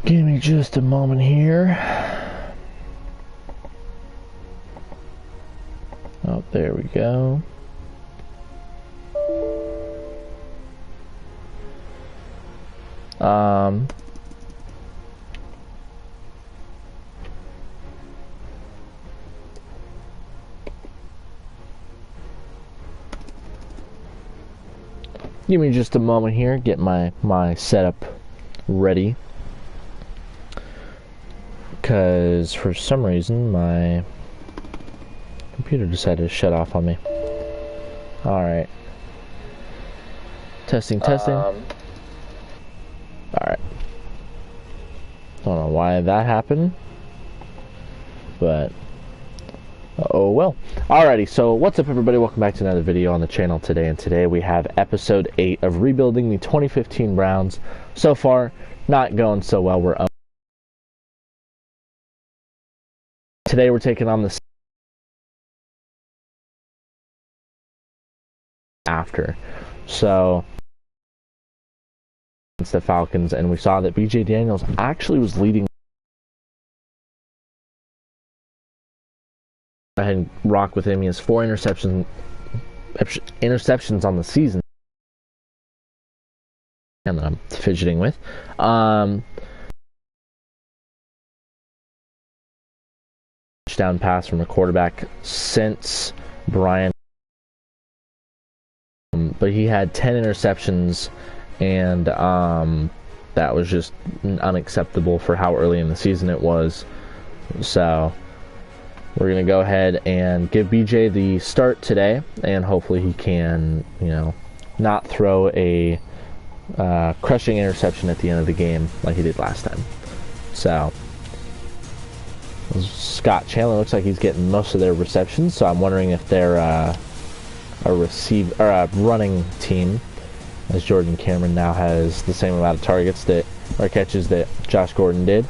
Give me just a moment here. Oh, there we go. Give me just a moment here, get my setup ready. Because for some reason my computer decided to shut off on me. Alright. Testing. Alright. Don't know why that happened, but oh well. Alrighty, so what's up everybody, welcome back to another video on the channel today, and today we have episode 8 of rebuilding the 2015 Browns. So far, not going so well. We're up. Today we're taking on the after. So against the Falcons, and we saw that BJ Daniels actually was leading. Go ahead and rock with him. He has 4 interceptions on the season, and that I'm fidgeting with. Touchdown pass from a quarterback since Brian, but he had 10 interceptions, and that was just unacceptable for how early in the season it was. So we're going to go ahead and give BJ the start today, and hopefully he can, not throw a crushing interception at the end of the game like he did last time. So Scott Chandler looks like he's getting most of their receptions, so I'm wondering if they're a running team, as Jordan Cameron now has the same amount of catches that Josh Gordon did.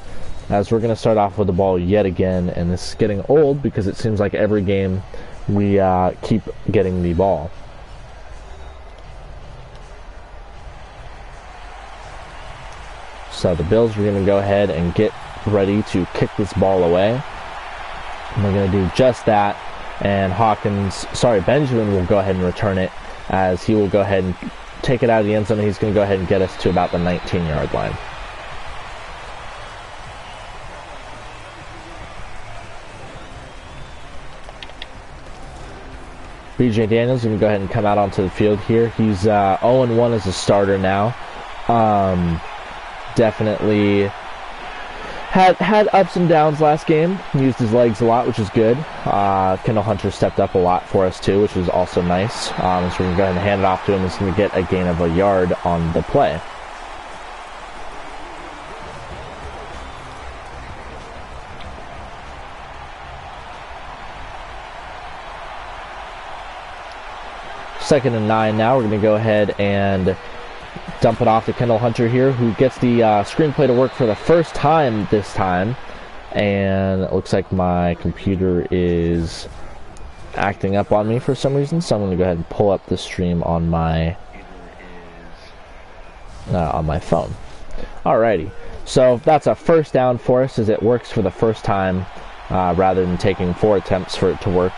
As we're going to start off with the ball yet again, and this is getting old because it seems like every game we keep getting the ball. So the Bills are going to go ahead and get ready to kick this ball away. And we're going to do just that, and Benjamin will go ahead and return it, as he will go ahead and take it out of the end zone, and he's going to go ahead and get us to about the 19-yard line. BJ Daniels is going to go ahead and come out onto the field here. He's 0-1 as a starter now. Definitely had ups and downs last game. He used his legs a lot, which is good. Kendall Hunter stepped up a lot for us too, which was also nice. So we're going to go ahead and hand it off to him. He's going to get a gain of a yard on the play. Second and 9 now. We're going to go ahead and dump it off to Kendall Hunter here, who gets the screenplay to work for the first time this time. And it looks like my computer is acting up on me for some reason, so I'm going to go ahead and pull up the stream on my phone. Alrighty, so that's a first down for us, as it works for the first time rather than taking 4 attempts for it to work.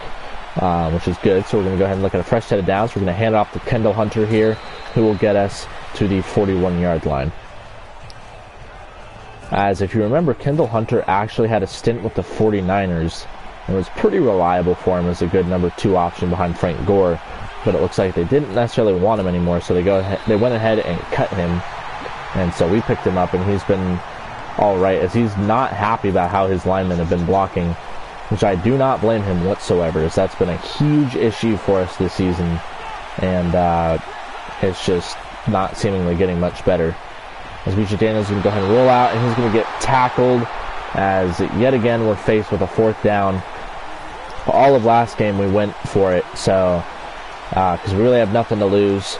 Which is good. So we're going to go ahead and look at a fresh set of downs. We're going to hand it off to Kendall Hunter here, who will get us to the 41-yard line. As if you remember, Kendall Hunter actually had a stint with the 49ers and was pretty reliable for him as a good number 2 option behind Frank Gore, but it looks like they didn't necessarily want him anymore, so they went ahead and cut him, and so we picked him up, and he's been all right, as he's not happy about how his linemen have been blocking, which I do not blame him whatsoever, as that's been a huge issue for us this season, and it's just not seemingly getting much better. As BJ Daniels is going to go ahead and roll out, and he's going to get tackled, as yet again we're faced with a 4th down. All of last game we went for it, so because we really have nothing to lose.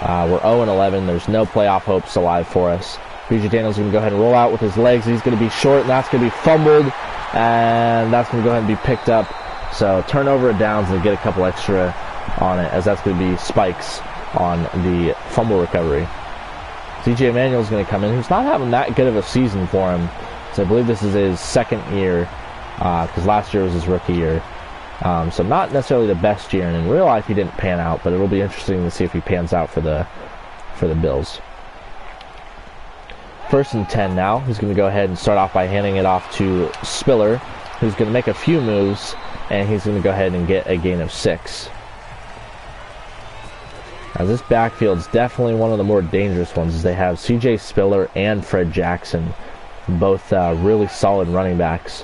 We're 0-11. There's no playoff hopes alive for us. BJ Daniels is going to go ahead and roll out with his legs. He's going to be short, and that's going to be fumbled. And that's going to go ahead and be picked up. So turnover of downs, and get a couple extra on it, as that's going to be spikes on the fumble recovery. C.J. Manuel's going to come in, who's not having that good of a season for him. So I believe this is his second year, because last year was his rookie year. So not necessarily the best year, and in real life he didn't pan out, but it'll be interesting to see if he pans out for the Bills. 1st and 10 now. He's going to go ahead and start off by handing it off to Spiller, who's going to make a few moves, and he's going to go ahead and get a gain of 6. Now this backfield is definitely one of the more dangerous ones, as they have C.J. Spiller and Fred Jackson, both really solid running backs.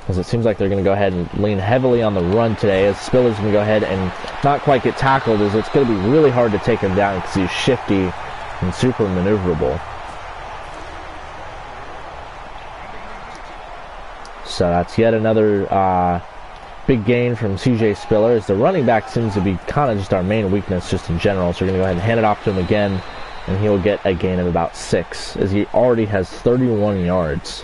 As it seems like they're going to go ahead and lean heavily on the run today, as Spiller's going to go ahead and not quite get tackled, as it's going to be really hard to take him down because he's shifty and super maneuverable. So that's yet another big gain from C.J. Spiller, as the running back seems to be kind of just our main weakness just in general. So we're going to go ahead and hand it off to him again, and he will get a gain of about 6, as he already has 31 yards.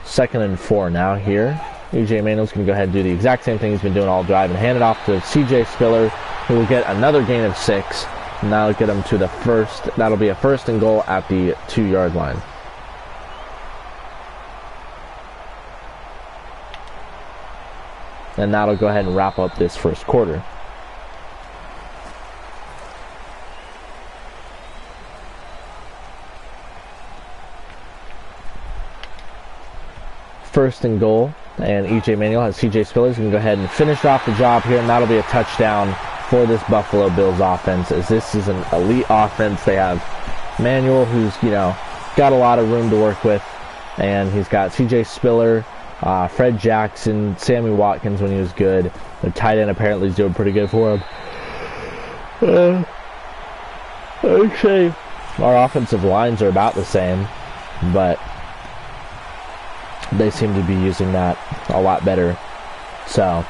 Second and 4 now here. E.J. Manuel's going to go ahead and do the exact same thing he's been doing all drive and hand it off to C.J. Spiller, who will get another gain of 6. And that'll get him to the first. That'll be a 1st and goal at the 2-yard line. And that'll go ahead and wrap up this first quarter. First and goal, and E.J. Manuel has C.J. Spiller. He's going to go ahead and finish off the job here, and that'll be a touchdown for this Buffalo Bills offense, as this is an elite offense. They have Manuel, who's, got a lot of room to work with, and he's got C.J. Spiller, Fred Jackson, Sammy Watkins when he was good. The tight end apparently is doing pretty good for him. I'd say our offensive lines are about the same, but they seem to be using that a lot better. So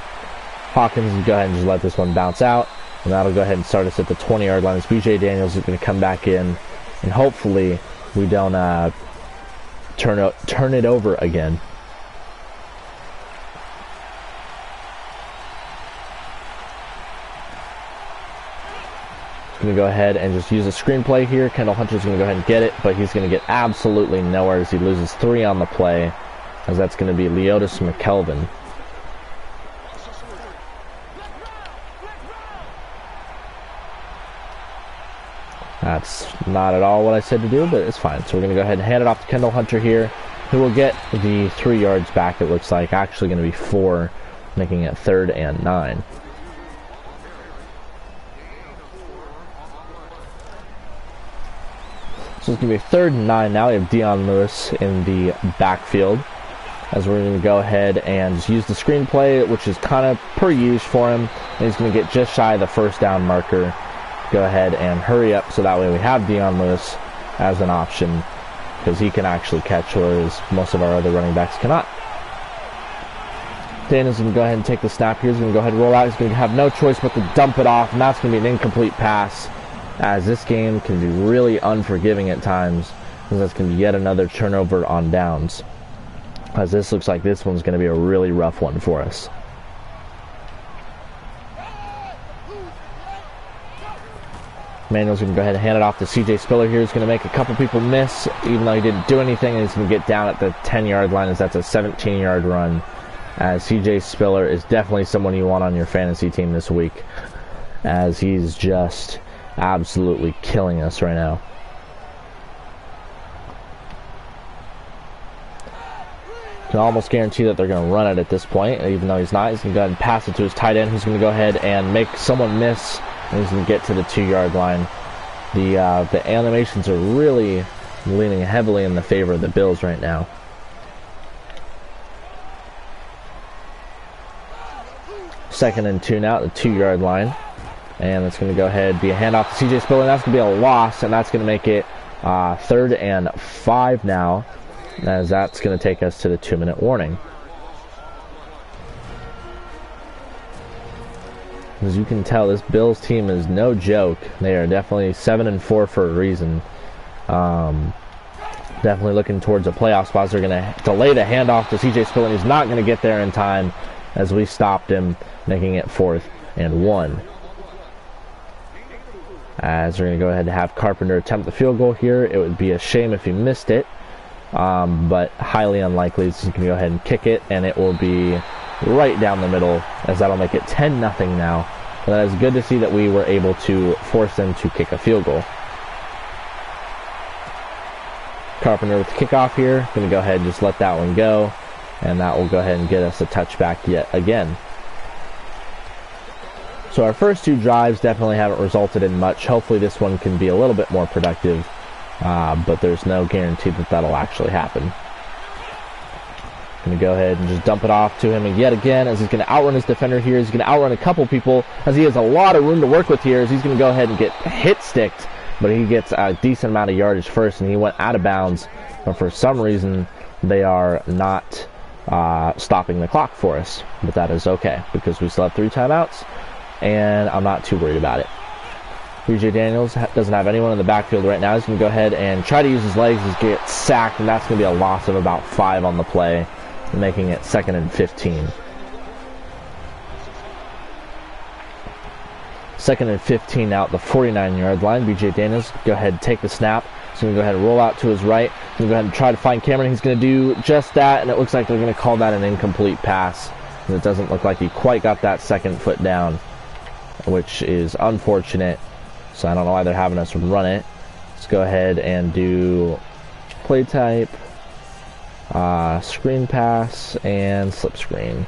Hawkins will go ahead and just let this one bounce out, and that'll go ahead and start us at the 20-yard line, as B.J. Daniels is going to come back in, and hopefully we don't turn it over again. Going to go ahead and just use a screenplay here. Kendall Hunter's going to go ahead and get it, but he's going to get absolutely nowhere, as he loses 3 on the play, as that's going to be Leotis McKelvin. That's not at all what I said to do, but it's fine. So we're going to go ahead and hand it off to Kendall Hunter here, who will get the 3 yards back, it looks like. Actually going to be 4, making it 3rd and 9. So it's going to be 3rd and 9 now. We have Dion Lewis in the backfield, as we're going to go ahead and just use the screenplay, which is kind of per use for him. And he's going to get just shy of the 1st down marker. Go ahead and hurry up, so that way we have Dion Lewis as an option, because he can actually catch, whereas most of our other running backs cannot. Daniels going to go ahead and take the snap here. He's going to go ahead and roll out. He's going to have no choice but to dump it off, and that's going to be an incomplete pass, as this game can be really unforgiving at times, because that's going to be yet another turnover on downs, as this looks like this one's going to be a really rough one for us. Manuel's going to go ahead and hand it off to C.J. Spiller here. He's going to make a couple people miss, even though he didn't do anything, and he's going to get down at the 10-yard line, as that's a 17-yard run, as C.J. Spiller is definitely someone you want on your fantasy team this week, as he's just absolutely killing us right now. Can almost guarantee that they're going to run it at this point, even though he's not. He's going to go ahead and pass it to his tight end, who's going to go ahead and make someone miss, and he's going to get to the 2-yard line. The animations are really leaning heavily in the favor of the Bills right now. Second and 2 now at the 2-yard line. And it's going to go ahead, be a handoff to C.J. Spiller, and that's going to be a loss, and that's going to make it 3rd and 5 now, as that's going to take us to the 2-minute warning. As you can tell, this Bills team is no joke. They are definitely 7-4 for a reason. Definitely looking towards a playoff spot. They're going to delay the handoff to C.J. Spiller, and he's not going to get there in time, as we stopped him, making it 4th and 1. As we're going to go ahead and have Carpenter attempt the field goal here. It would be a shame if he missed it, but highly unlikely. He's going to go ahead and kick it, and it will be right down the middle, as that'll make it 10-0 now. But that is good to see that we were able to force them to kick a field goal. Carpenter with the kickoff here. Going to go ahead and just let that one go, and that will go ahead and get us a touchback yet again. So our first 2 drives definitely haven't resulted in much. Hopefully this one can be a little bit more productive, but there's no guarantee that that'll actually happen. Going to go ahead and just dump it off to him and yet again, as he's going to outrun his defender here. He's going to outrun a couple people, as he has a lot of room to work with here, as he's going to go ahead and get hit-sticked, but he gets a decent amount of yardage first, and he went out of bounds, but for some reason they are not stopping the clock for us. But that is okay, because we still have 3 timeouts, and I'm not too worried about it. BJ Daniels doesn't have anyone in the backfield right now. He's going to go ahead and try to use his legs. He's going to get sacked, and that's going to be a loss of about 5 on the play, making it 2nd and 15. 2nd and 15 now at the 49-yard line. BJ Daniels, go ahead and take the snap. He's going to go ahead and roll out to his right. He's going to go ahead and try to find Cameron. He's going to do just that, and it looks like they're going to call that an incomplete pass. And it doesn't look like he quite got that second foot down, which is unfortunate. So I don't know why they're having us run it. Let's go ahead and do play type, screen pass, and slip screen.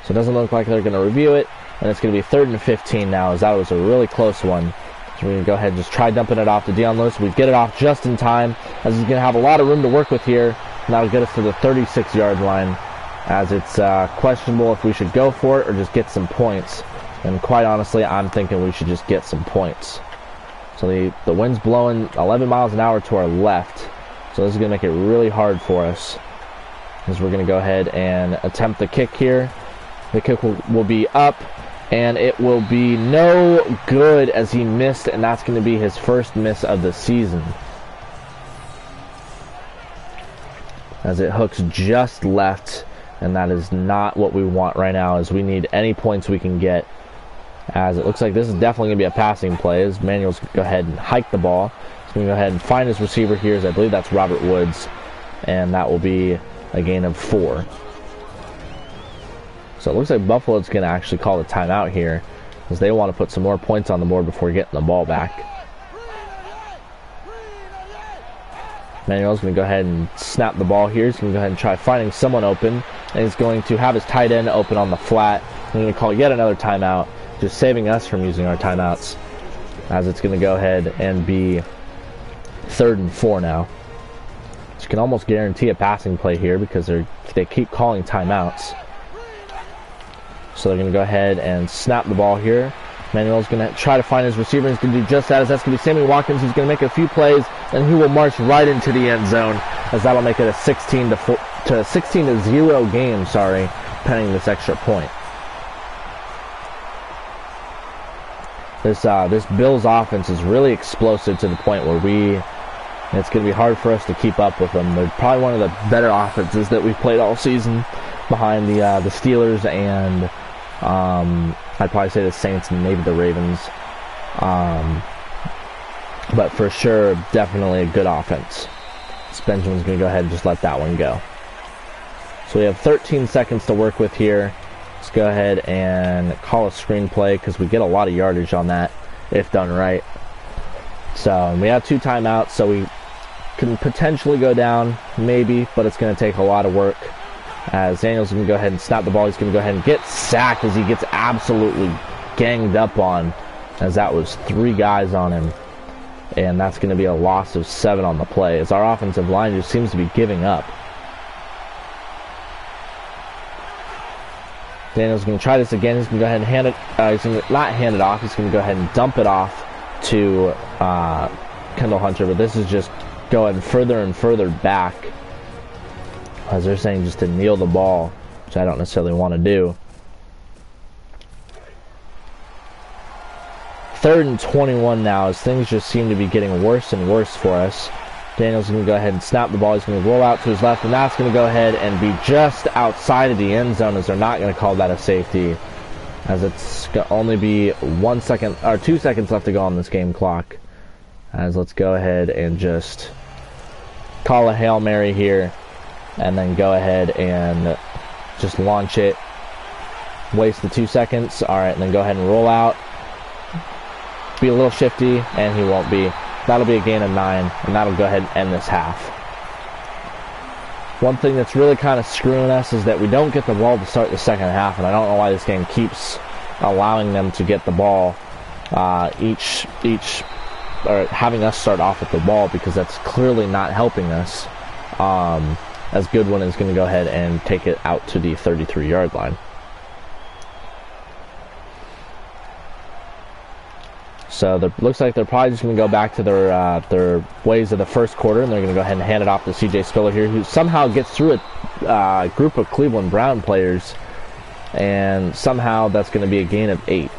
So it doesn't look like they're going to review it, and it's going to be 3rd and 15 now, as that was a really close one. So we're going to go ahead and just try dumping it off to Deion Lewis. We get it off just in time, as he's going to have a lot of room to work with here, and that'll get us to the 36-yard line, as it's questionable if we should go for it or just get some points. And quite honestly, I'm thinking we should just get some points. So the wind's blowing 11 miles an hour to our left. So this is going to make it really hard for us, as we're going to go ahead and attempt the kick here. The kick will be up, and it will be no good, as he missed, and that's going to be his first miss of the season, as it hooks just left, and that is not what we want right now, as we need any points we can get. As it looks like this is definitely going to be a passing play, as Manuel's going to go ahead and hike the ball. He's going to go ahead and find his receiver here, as I believe that's Robert Woods, and that will be a gain of 4. So it looks like Buffalo's going to actually call the timeout here, as they want to put some more points on the board before getting the ball back. Manuel's going to go ahead and snap the ball here. He's going to go ahead and try finding someone open, and he's going to have his tight end open on the flat. He's going to call yet another timeout, just saving us from using our timeouts, as it's going to go ahead and be 3rd and 4 now. So you can almost guarantee a passing play here, because they keep calling timeouts. So they're going to go ahead and snap the ball here. Manuel's going to try to find his receiver. He's going to do just that, as that's going to be Sammy Watkins. He's going to make a few plays, and he will march right into the end zone, as that'll make it a 16-0 game, pending this extra point. This Bills offense is really explosive, to the point where it's going to be hard for us to keep up with them. They're probably one of the better offenses that we've played all season, behind the Steelers and I'd probably say the Saints and maybe the Ravens. But for sure, definitely a good offense. So Benjamin's going to go ahead and just let that one go. So we have 13 seconds to work with here. Let's go ahead and call a screenplay, because we get a lot of yardage on that if done right. So we have 2 timeouts, so we can potentially go down, maybe, but it's going to take a lot of work. As Daniel's going to go ahead and snap the ball. He's going to go ahead and get sacked, as he gets absolutely ganged up on, as that was 3 guys on him. And that's going to be a loss of 7 on the play, as our offensive line just seems to be giving up. Daniel's going to try this again. He's going to go ahead and hand it. He's going to not hand it off. He's going to go ahead and dump it off to Kendall Hunter. But this is just going further and further back, as they're saying just to kneel the ball, which I don't necessarily want to do. 3rd and 21 now, as things just seem to be getting worse and worse for us. Daniel's going to go ahead and snap the ball. He's going to roll out to his left, and that's going to go ahead and be just outside of the end zone, as they're not going to call that a safety, as it's only be 1 second or 2 seconds left to go on this game clock. As let's go ahead and just call a Hail Mary here, and then go ahead and just launch it. Waste the 2 seconds. All right, and then go ahead and roll out. Be a little shifty, and he won't be. That'll be a gain of 9, and that'll go ahead and end this half. One thing that's really kind of screwing us is that we don't get the ball to start the second half, and I don't know why this game keeps allowing them to get the ball or having us start off with the ball, because that's clearly not helping us. As Goodwin is going to go ahead and take it out to the 33-yard line. So looks like they're probably just going to go back to their ways of the first quarter, and they're going to go ahead and hand it off to C.J. Spiller here, who somehow gets through a group of Cleveland Brown players, and somehow that's going to be a gain of 8.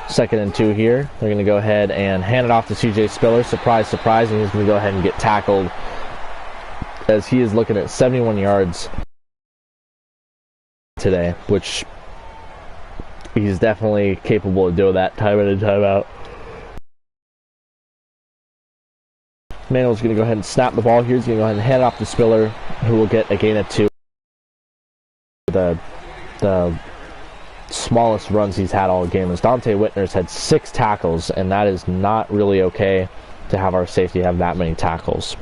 Second and 2 here. They're going to go ahead and hand it off to C.J. Spiller. Surprise, surprise, and he's going to go ahead and get tackled, as he is looking at 71 yards today, which he's definitely capable of doing that time in and time out. Manuel's going to go ahead and snap the ball here. He's going to go ahead and hand it off to Spiller, who will get a gain of 2. The smallest runs he's had all game, as Dante Whitner's had 6 tackles, and that is not really okay to have our safety have that many tackles.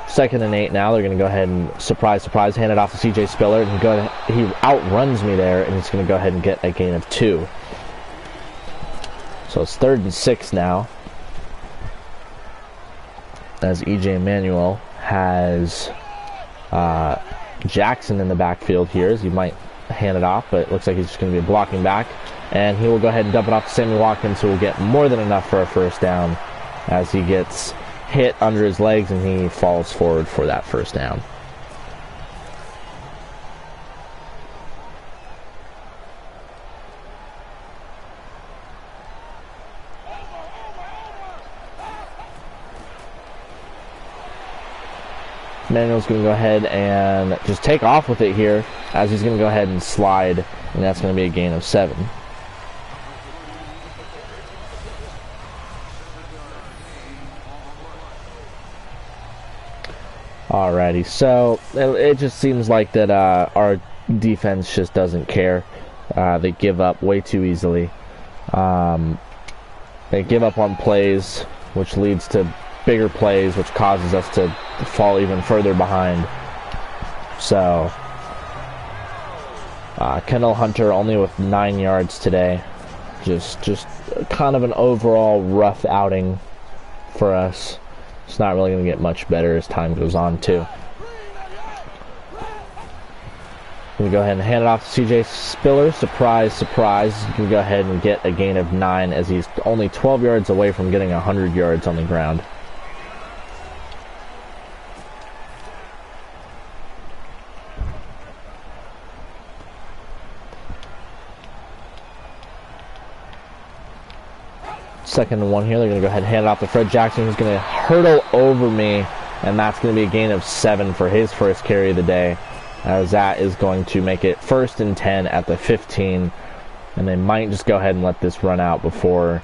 Second and 8 now. They're going to go ahead and surprise, surprise, hand it off to C.J. Spiller, and he outruns me there, and he's going to go ahead and get a gain of 2. So it's 3rd and 6 now, as E.J. Manuel has Jackson in the backfield here, as he might hand it off, but it looks like he's just going to be blocking back, and he will go ahead and dump it off to Sammy Watkins, who will get more than enough for a first down, as he gets hit under his legs and he falls forward for that first down. Manuel's going to go ahead and just take off with it here, as he's going to go ahead and slide, and that's going to be a gain of 7. Alrighty, so it just seems like that our defense just doesn't care. They give up way too easily. They give up on plays, which leads to bigger plays, which causes us to fall even further behind. So Kendall Hunter only with 9 yards today. Just kind of an overall rough outing for us. It's not really going to get much better as time goes on, too. Going to go ahead and hand it off to C.J. Spiller. Surprise, surprise. He's going to go ahead and get a gain of 9, as he's only 12 yards away from getting 100 yards on the ground. Second and 1 here. They're going to go ahead and hand it off to Fred Jackson, who's going to hurdle over me, and that's going to be a gain of 7 for his first carry of the day, as that is going to make it 1st and 10 at the 15, and they might just go ahead and let this run out before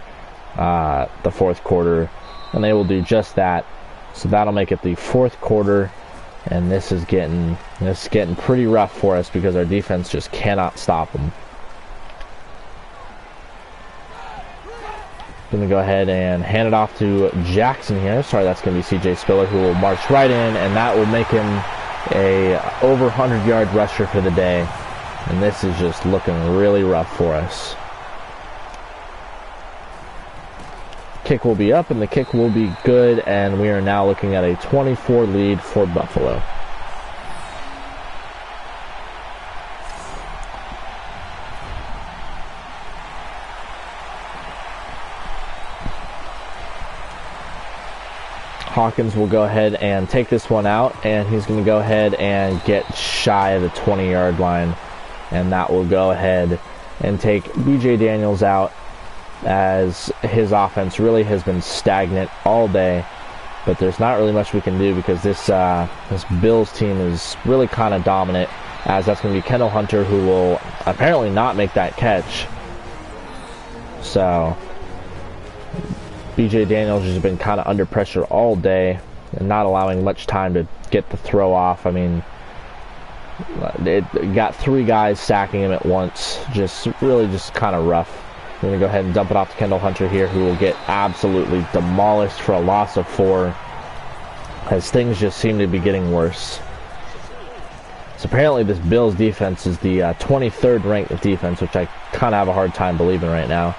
the 4th quarter, and they will do just that. So that'll make it the 4th quarter, and this is getting pretty rough for us, because our defense just cannot stop them. Going to go ahead and hand it off to Jackson here. Sorry, that's going to be C.J. Spiller, who will march right in, and that will make him a over 100-yard rusher for the day. And this is just looking really rough for us. Kick will be up, and the kick will be good, and we are now looking at a 24 lead for Buffalo. Hawkins will go ahead and take this one out, and he's going to go ahead and get shy of the 20-yard line, and that will go ahead and take B.J. Daniels out, as his offense really has been stagnant all day, but there's not really much we can do because this Bills team is really kind of dominant, as that's going to be Kendall Hunter, who will apparently not make that catch. So BJ Daniels has been kind of under pressure all day and not allowing much time to get the throw off. I mean, it got 3 guys sacking him at once. Just kind of rough. We're going to go ahead and dump it off to Kendall Hunter here, who will get absolutely demolished for a loss of 4, as things just seem to be getting worse. So apparently this Bills defense is the 23rd ranked defense, which I kind of have a hard time believing right now.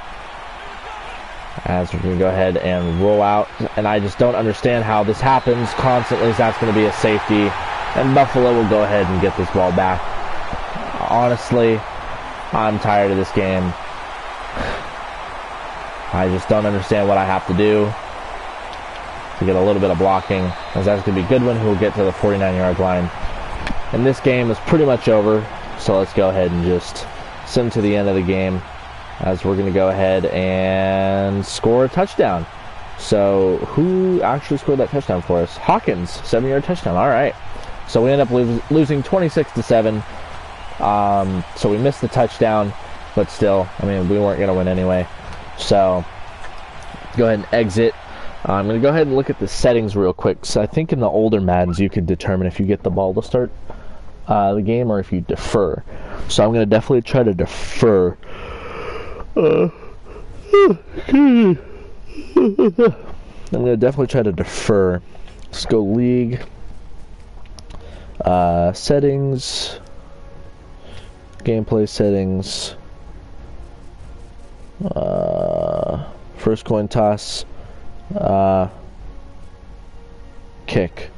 As we're going to go ahead and roll out, and I just don't understand how this happens constantly. So that's going to be a safety, and Buffalo will go ahead and get this ball back. Honestly, I'm tired of this game. I just don't understand what I have to do to get a little bit of blocking, as that's going to be Goodwin, who will get to the 49-yard line. And this game is pretty much over, so let's go ahead and just send to the end of the game, as we're going to go ahead and score a touchdown. So who actually scored that touchdown for us? Hawkins, 7-yard touchdown. All right. So we end up losing 26-7. So we missed the touchdown, but still, I mean, we weren't going to win anyway. So go ahead and exit. I'm going to go ahead and look at the settings real quick. So I think in the older Maddens, you could determine if you get the ball to start the game or if you defer. So I'm going to definitely try to defer. I'm going to definitely try to defer. Let's go league. Settings. Gameplay settings. First coin toss. Kick.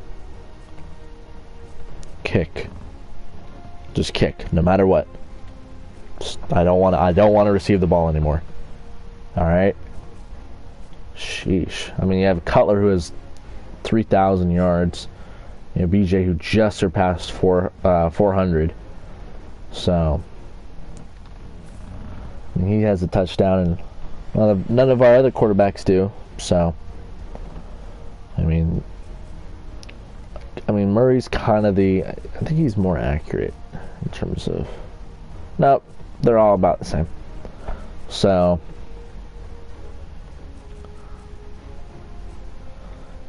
Just kick, no matter what. I don't want to receive the ball anymore. All right. Sheesh. I mean, you have Cutler, who has 3,000 yards. You have BJ, who just surpassed 400. So I mean, he has a touchdown, and none of our other quarterbacks do. So I mean, Murray's kind of I think he's more accurate in terms of. Nope, they're all about the same. So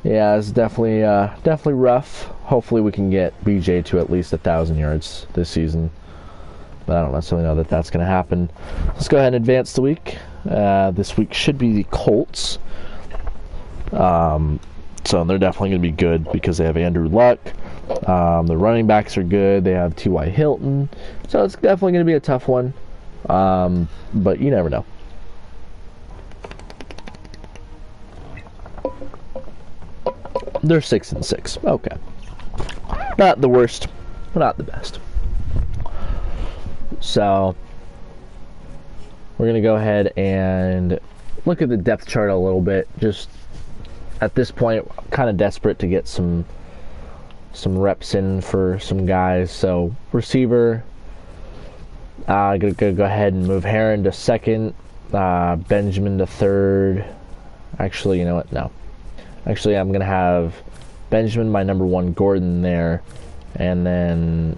yeah, it's definitely rough. Hopefully we can get BJ to at least 1,000 yards this season, but I don't necessarily know that that's going to happen. Let's go ahead and advance the week. This week should be the Colts. So they're definitely going to be good because they have Andrew Luck. The running backs are good. They have T.Y. Hilton. So it's definitely going to be a tough one. But you never know. They're 6-6. Okay. Not the worst, but not the best. So we're going to go ahead and look at the depth chart a little bit. Just at this point, kind of desperate to get some reps in for some guys. So receiver, I'm going to go ahead and move Heron to second, Benjamin to third. Actually, you know what? No. Actually, I'm going to have Benjamin, my number 1, Gordon there, and then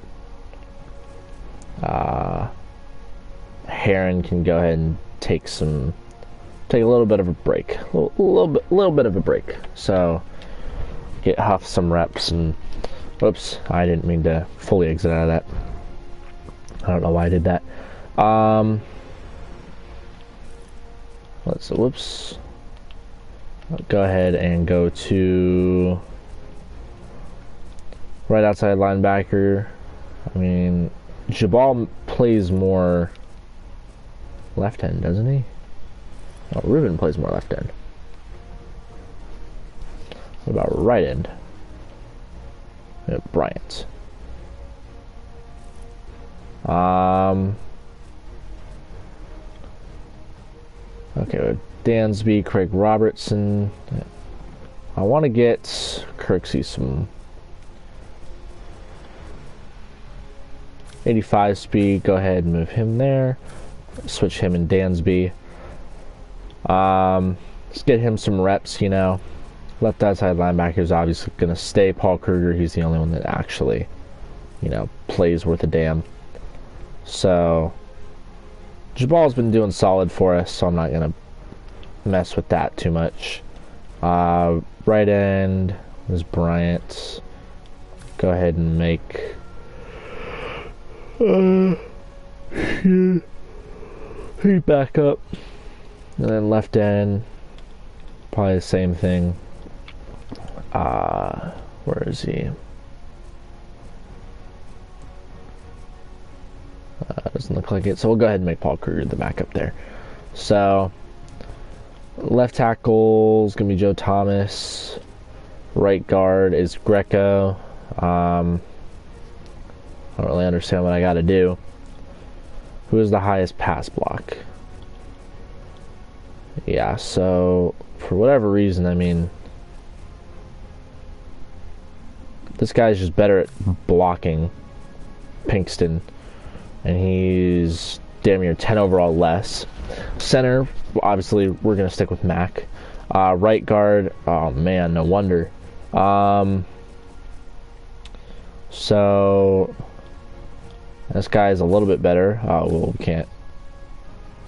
Heron can go ahead and take a little bit of a break, a little bit of a break. So get Huff some reps, and whoops, I didn't mean to fully exit out of that. I don't know why I did that. Whoops. Go ahead and go to right outside linebacker. I mean, Jabal plays more left end, doesn't he? Oh, Ruben plays more left end. What about right end? Bryant. Okay, Dansby, Craig Robertson. I want to get Kirksey some 85 speed. Go ahead and move him there. Switch him and Dansby. Let's get him some reps, you know. Left outside linebacker is obviously going to stay Paul Kruger. He's the only one that actually, plays worth a damn. So, Jabal's been doing solid for us, so I'm not going to mess with that too much. Right end is Bryant. Go ahead and make... he back up. And then left end, probably the same thing. Where is he? Doesn't look like it. So we'll go ahead and make Paul Kruger the backup there. So left tackle is going to be Joe Thomas. Right guard is Greco. I don't really understand what I got to do. Who is the highest pass block? Yeah, so for whatever reason, I mean, this guy's just better at blocking, Pinkston, and he's damn near 10 overall less. Center, obviously, we're going to stick with Mac. Right guard, oh man, no wonder. So this guy is a little bit better. Well, we can't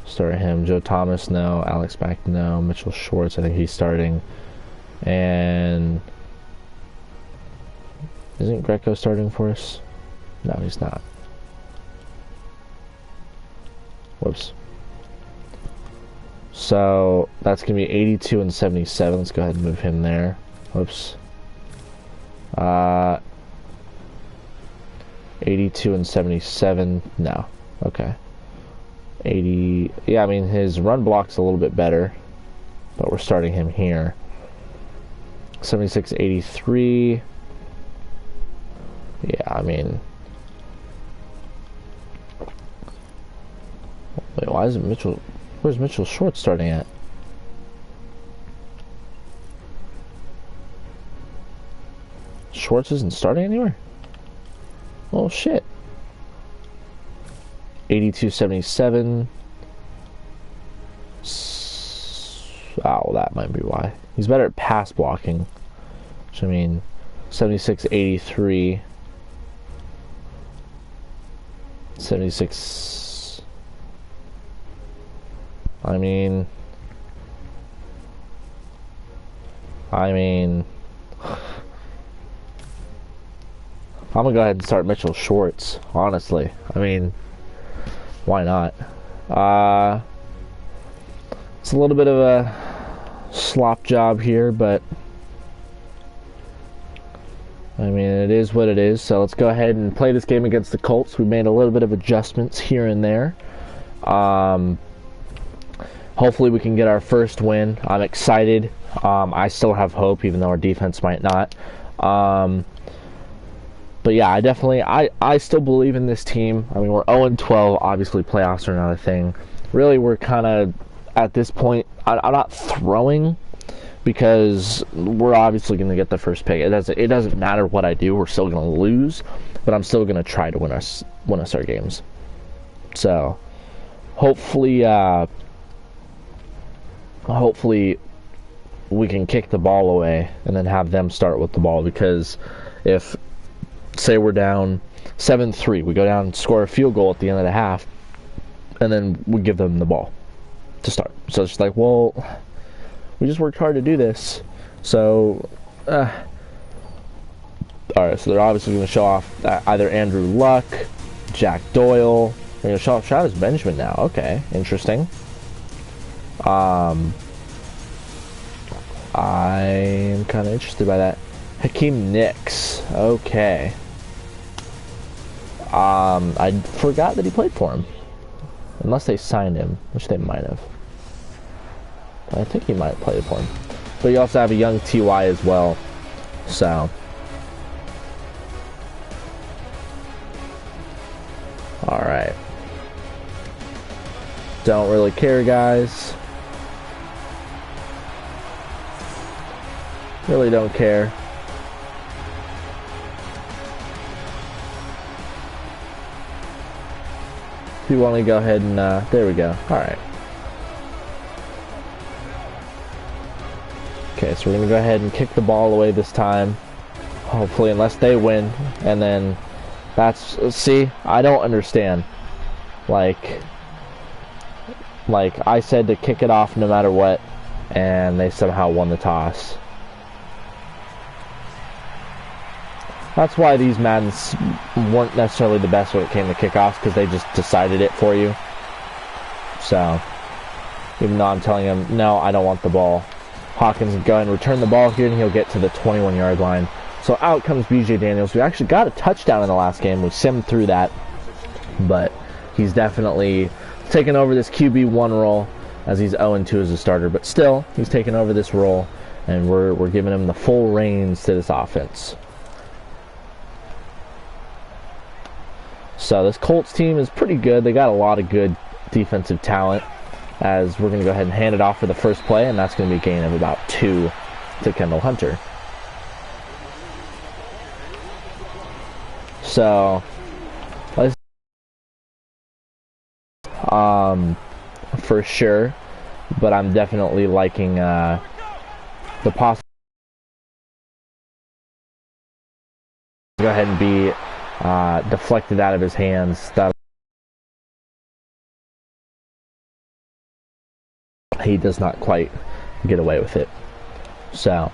start him. Joe Thomas, no. Alex Mack, no. Mitchell Schwartz, I think he's starting. And isn't Greco starting for us? No, he's not. Whoops. So that's going to be 82 and 77. Let's go ahead and move him there. Whoops. 82 and 77. No. Okay. 80. Yeah, I mean, his run block's a little bit better, but we're starting him here. 76, 83. Yeah, I mean, wait, why isn't Mitchell? Where's Mitchell Schwartz starting at? Schwartz isn't starting anywhere? Oh shit. 82-77. Oh, that might be why. He's better at pass blocking. Which, I mean, 76-83. 76. I mean, I'm gonna go ahead and start Mitchell Schwartz, honestly. I mean, why not? It's a little bit of a slop job here, but I mean, it is what it is. So let's go ahead and play this game against the Colts. We made a little bit of adjustments here and there. Hopefully we can get our first win. I'm excited. I still have hope, even though our defense might not. But yeah, I still believe in this team. I mean, we're 0-12. Obviously, playoffs are not a thing. Really, we're kind of, at this point, I'm not throwing, because we're obviously going to get the first pick. It doesn't matter what I do. We're still going to lose, but I'm still going to try to win us our games. So, hopefully we can kick the ball away and then have them start with the ball, because if, say we're down 7-3, we go down and score a field goal at the end of the half, and then we give them the ball to start. So it's like, well, we just worked hard to do this. So, alright, so they're obviously going to show off either Andrew Luck, Jack Doyle. They're going to show off Travis Benjamin now. Okay, interesting. I'm kind of interested by that. Hakeem Nicks. Okay. I forgot that he played for him. Unless they signed him, which they might have. I think he might have played for him. But you also have a young TY as well. So. Alright. Don't really care, guys. Really don't care. If you want to go ahead and, there we go. Alright. Okay, so we're going to go ahead and kick the ball away this time. Hopefully, unless they win. And then that's... See, I don't understand. Like I said to kick it off no matter what. And they somehow won the toss. That's why these Maddens weren't necessarily the best when it came to kickoffs, because they just decided it for you. So, even though I'm telling him, no, I don't want the ball. Hawkins can go ahead and return the ball here, and he'll get to the 21-yard line. So out comes B.J. Daniels. We actually got a touchdown in the last game. We simmed through that. But he's definitely taken over this QB1 role, as he's 0-2 as a starter. But still, he's taken over this role, and we're giving him the full reins to this offense. So this Colts team is pretty good. They got a lot of good defensive talent, as we're going to go ahead and hand it off for the first play, and that's going to be a gain of about 2 to Kendall Hunter. So, let's for sure, but I'm definitely liking the possibility. Go ahead and be deflected out of his hands. That he does not quite get away with it. So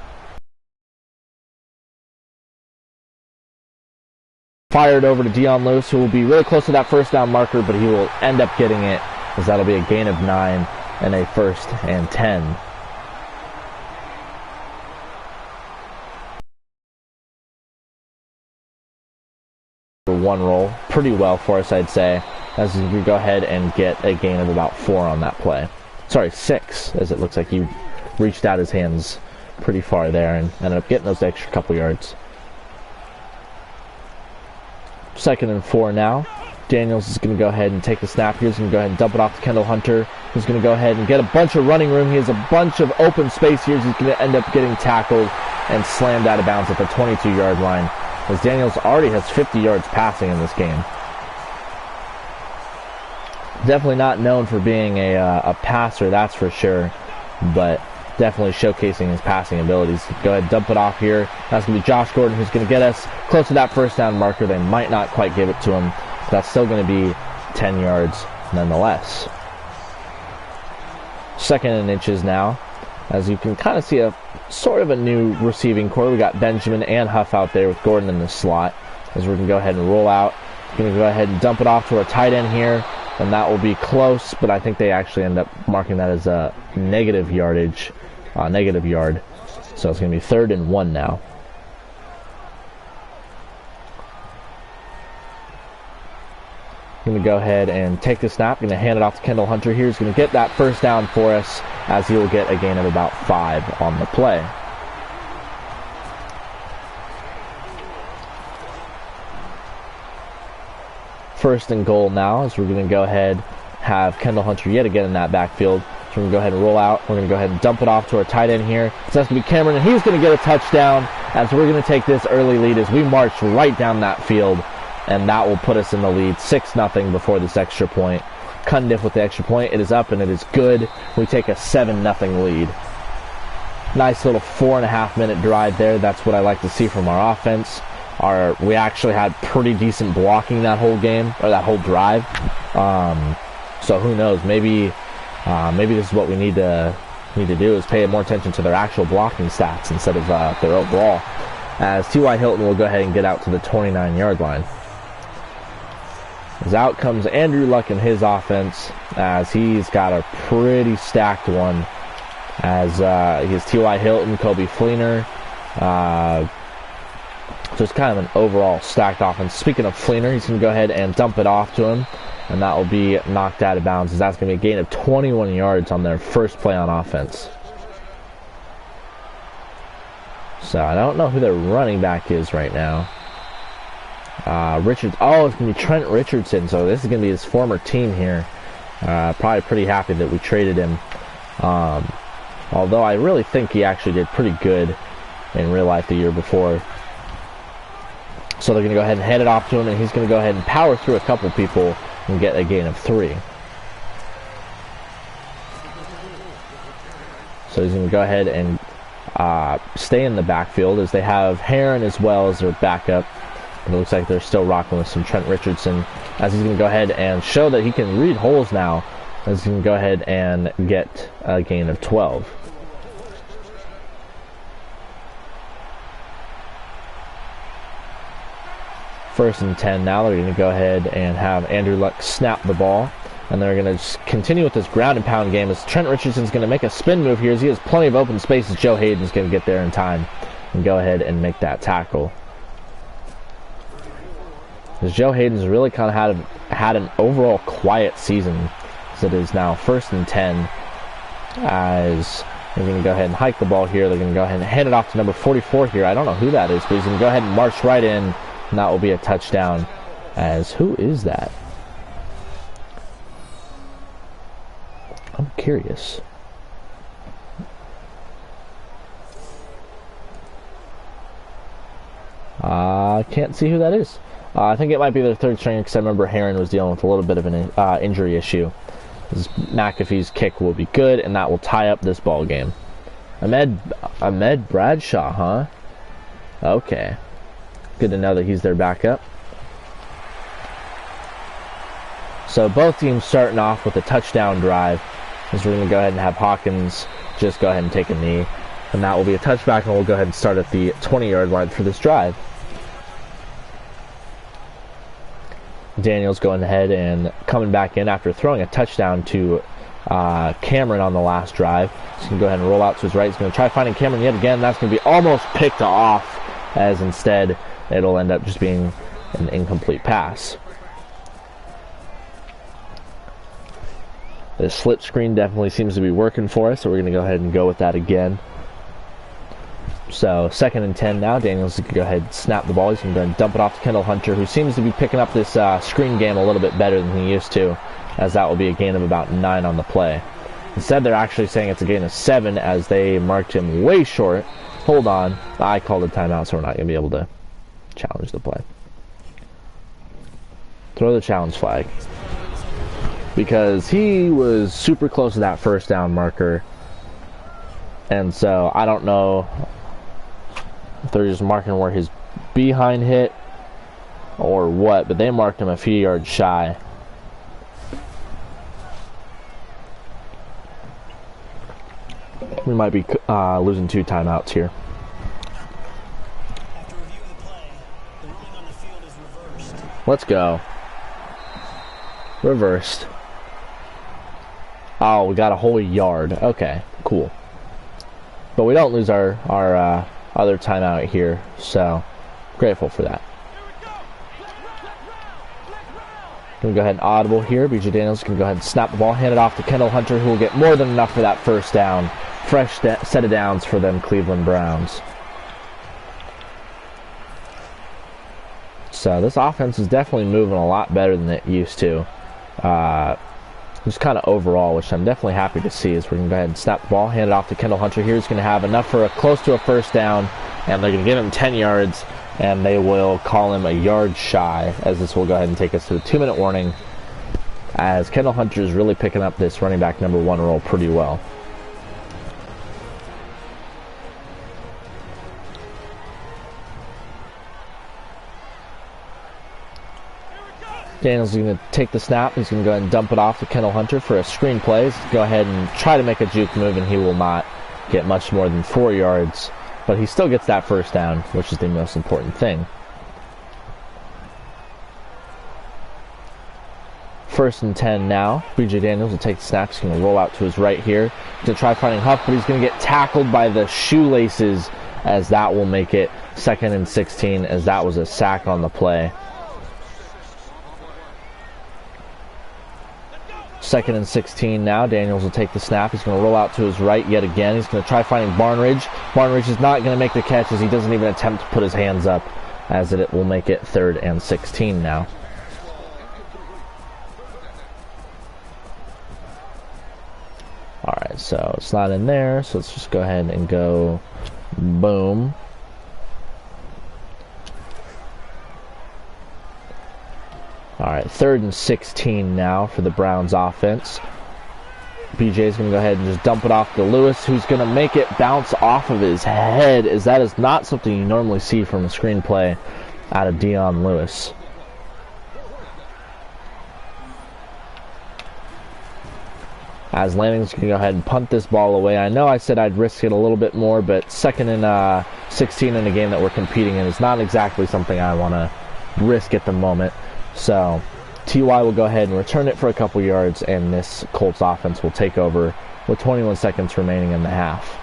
fired over to Dion Lewis, who will be really close to that first down marker, but he will end up getting it, as that'll be a gain of 9 and a 1st and 10. One roll pretty well for us, I'd say, as we go ahead and get a gain of about 4 on that play. Sorry, 6, as it looks like he reached out his hands pretty far there and ended up getting those extra couple yards. 2nd and 4 now. Daniels is going to go ahead and take the snap here. He's going to go ahead and dump it off to Kendall Hunter, who's going to go ahead and get a bunch of running room. He has a bunch of open space here. He's going to end up getting tackled and slammed out of bounds at the 22-yard line, as Daniels already has 50 yards passing in this game. Definitely not known for being a passer, that's for sure, but definitely showcasing his passing abilities. Go ahead, dump it off here. That's going to be Josh Gordon, who's going to get us close to that first down marker. They might not quite give it to him. That's still going to be 10 yards nonetheless. 2nd and inches now, as you can kind of see a sort of a new receiving core. We got Benjamin and Huff out there with Gordon in the slot, as we're going to go ahead and roll out. We're going to go ahead and dump it off to our tight end here, and that will be close, but I think they actually end up marking that as a negative yardage, negative yard. So it's going to be 3rd and 1 now. I'm going to go ahead and take the snap. Going to hand it off to Kendall Hunter here. He's going to get that first down for us, as he will get a gain of about 5 on the play. First and goal now, as we're going to go ahead have Kendall Hunter yet again in that backfield. So we're going to go ahead and roll out. We're going to go ahead and dump it off to our tight end here. So that's going to be Cameron, and he's going to get a touchdown, as we're going to take this early lead as we march right down that field, and that will put us in the lead 6-0 before this extra point. Cundiff with the extra point. It is up and it is good. We take a 7-0 lead. Nice little 4.5-minute drive there. That's what I like to see from our offense. We actually had pretty decent blocking that whole game, or that whole drive. So who knows? Maybe this is what we need to do, is pay more attention to their actual blocking stats instead of their overall. As T.Y. Hilton will go ahead and get out to the 29-yard line. As out comes Andrew Luck in his offense, as he's got a pretty stacked one. As he has T.Y. Hilton, Kobe Fleener. So it's kind of an overall stacked offense. Speaking of Fleener, he's going to go ahead and dump it off to him, and that will be knocked out of bounds, as that's going to be a gain of 21 yards on their first play on offense. So I don't know who their running back is right now. It's going to be Trent Richardson. So this is going to be his former team here. Probably pretty happy that we traded him. Although I really think he actually did pretty good in real life the year before. So they're going to go ahead and hand it off to him, and he's going to go ahead and power through a couple people and get a gain of 3. So he's going to go ahead and stay in the backfield, as they have Heron as well as their backup. And it looks like they're still rocking with some Trent Richardson, as he's going to go ahead and show that he can read holes now, as he can go ahead and get a gain of 12. First and 10 now. They're going to go ahead and have Andrew Luck snap the ball, and they're going to just continue with this ground and pound game, as Trent Richardson's going to make a spin move here, as he has plenty of open space, as Joe Hayden's going to get there in time and go ahead and make that tackle. As Joe Hayden's really kind of had an overall quiet season, as it is now first and 10, as they're going to go ahead and hike the ball here. They're going to go ahead and hand it off to number 44 here. I don't know who that is, but he's going to go ahead and march right in, and that will be a touchdown. As who is that? I'm curious. I can't see who that is. I think it might be their third stringer, because I remember Heron was dealing with a little bit of an injury issue. McAfee's kick will be good, and that will tie up this ball game. Ahmed Bradshaw, huh? Okay. Good to know that he's their backup. So both teams starting off with a touchdown drive, as we're going to go ahead and have Hawkins just go ahead and take a knee. And that will be a touchback, and we'll go ahead and start at the 20-yard line for this drive. Daniels going ahead and coming back in after throwing a touchdown to Cameron on the last drive. He's going to go ahead and roll out to his right. He's going to try finding Cameron yet again. That's going to be almost picked off, as instead it'll end up just being an incomplete pass. The slip screen definitely seems to be working for us, so we're going to go ahead and go with that again. So, second and 10 now. Daniels can go ahead and snap the ball. He's going to go ahead and dump it off to Kendall Hunter, who seems to be picking up this screen game a little bit better than he used to, as that will be a gain of about 9 on the play. Instead, they're actually saying it's a gain of 7, as they marked him way short. Hold on. I called a timeout, so we're not going to be able to challenge the play. Throw the challenge flag. Because he was super close to that first down marker. And so, I don't know if they're just marking where his behind hit or what, but they marked him a few yards shy. We might be losing 2 timeouts here. After reviewing the play, the ruling on the field is reversed. Let's go. Reversed. Oh, we got a whole yard. Okay, cool. But we don't lose our other timeout here, so grateful for that. Going to go ahead and audible here. BJ Daniels can go ahead and snap the ball, hand it off to Kendall Hunter, who will get more than enough for that first down. Fresh set of downs for them Cleveland Browns. So this offense is definitely moving a lot better than it used to. Just kind of overall, which I'm definitely happy to see, is we're going to go ahead and snap the ball, hand it off to Kendall Hunter. He's going to have enough for close to a first down, and they're going to give him 10 yards, and they will call him a yard shy, as this will go ahead and take us to the 2-minute warning, as Kendall Hunter is really picking up this running back number 1 role pretty well. Daniels is going to take the snap. He's going to go ahead and dump it off to Kendall Hunter for a screen play. He's going to go ahead and try to make a juke move, and he will not get much more than 4 yards. But he still gets that first down, which is the most important thing. First and 10 now. BJ Daniels will take the snap. He's going to roll out to his right here. He's going to try finding Huff, but he's going to get tackled by the shoelaces, as that will make it 2nd and 16, as that was a sack on the play. 2nd and 16 now. Daniels will take the snap. He's going to roll out to his right yet again. He's going to try finding Barnridge. Barnridge is not going to make the catch, as he doesn't even attempt to put his hands up, as it will make it 3rd and 16 now. Alright, so it's not in there, so let's just go ahead and go boom. Alright, 3rd and 16 now for the Browns offense. BJ's going to go ahead and just dump it off to Lewis, who's going to make it bounce off of his head, as that is not something you normally see from a screenplay out of Dion Lewis. As Lanning's going to go ahead and punt this ball away. I know I said I'd risk it a little bit more, but 2nd and 16 in a game that we're competing in is not exactly something I want to risk at the moment. So T.Y. will go ahead and return it for a couple yards, and this Colts offense will take over with 21 seconds remaining in the half.